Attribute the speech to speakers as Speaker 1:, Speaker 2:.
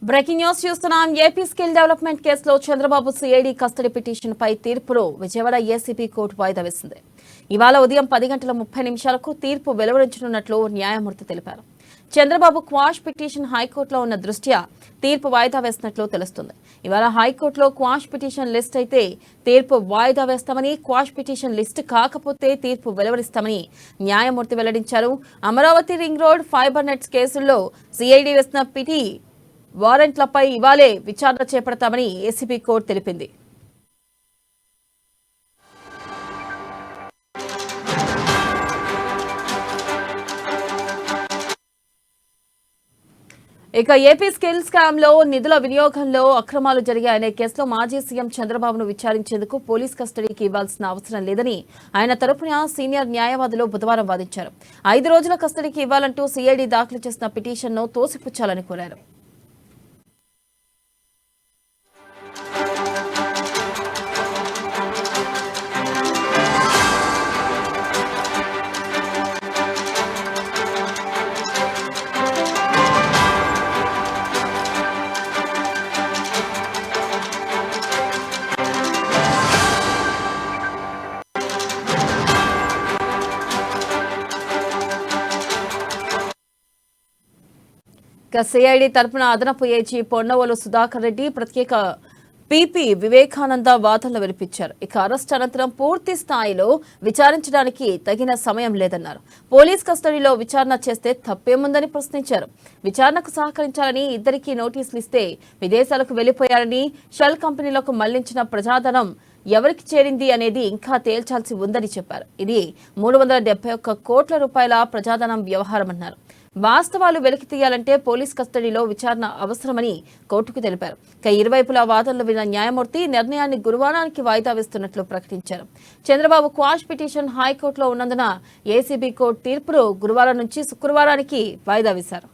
Speaker 1: Breaking news చూస్తున్నాం. AP skill development కేసులో Chandrababu CID custody petition పై తీర్పును విజయవాడ ఏసీబీ కోర్టు వాయిదా వేసింది. ఇవాళ ఉదయం 10:30 తీర్పు వెలువరించనున్నట్లు న్యాయమూర్తి తెలిపారు. చంద్రబాబు క్వాష్ పిటిషన్ హైకోర్టులో ఉన్న దృష్ట్యా తీర్పు వాయిదా వేసినట్లు తెలుస్తుంది. ఇవాళ హైకోర్టులో క్వాష్ పిటిషన్ లిస్ట్ అయితే తీర్పు వాయిదా వేస్తామని, క్వాష్ పిటిషన్ లిస్ట్ కాకపోతే తీర్పు వెలువరిస్తామని న్యాయమూర్తి వెల్లడించారు. Amaravati ring road, fibre nets కేసుల్లో సిఐడి వేసిన పిటి వారెంట్లపై ఇవాళే విచారణ చేపడతామని ఏసీబీ కోర్టు తెలిపింది. ఇక ఏపీ స్కిల్ స్కామ్ లో నిధుల వినియోగంలో అక్రమాలు జరిగాయనే కేసులో మాజీ సీఎం చంద్రబాబును విచారించేందుకు పోలీస్ కస్టడీకి ఇవ్వాల్సిన అవసరం లేదని ఆయన తరపున సీనియర్ న్యాయవాదులు బుధవారం వాదించారు. 5 రోజుల కస్టడీకి ఇవ్వాలంటూ సిఐడి దాఖలు చేసిన పిటిషన్ను తోసిపుచ్చాలని కోరారు. సిఐడి తరపున అదనపు ఏజీ పొన్నవోలు సుధాకర్ రెడ్డి, ప్రత్యేక పీపీ వివేకానంద వాదనలు వినిపించారు. ఇక అరెస్ట్ అనంతరం పూర్తి స్థాయిలో విచారించడానికి తగిన సమయం లేదన్నారు. పోలీస్ కస్టడీలో విచారణ చేస్తే తప్పేముందని ప్రశ్నించారు. విచారణకు సహకరించాలని ఇద్దరికీ నోటీసులు ఇస్తే విదేశాలకు వెళ్లిపోయారని, షెల్ కంపెనీలకు మళ్లించిన ప్రజాధనం ఎవరికి చేరింది అనేది ఇంకా తేల్చాల్సి ఉందని చెప్పారు. ఇది 371 కోట్ల రూపాయల ప్రజాధనం వ్యవహారమన్నారు. వాస్తవాలు వెలికి తీయాలంటే పోలీస్ కస్టడీలో విచారణ అవసరమని కోర్టుకు తెలిపారు. ఇక ఇరువైపులా వాదనలు విన్న న్యాయమూర్తి నిర్ణయాన్ని గురువారానికి వాయిదా వేస్తున్నట్లు ప్రకటించారు. చంద్రబాబు క్వాష్ పిటిషన్ హైకోర్టులో ఉన్నందున ఏసీబీ కోర్టు తీర్పును గురువారం నుంచి శుక్రవారానికి వాయిదా వేశారు.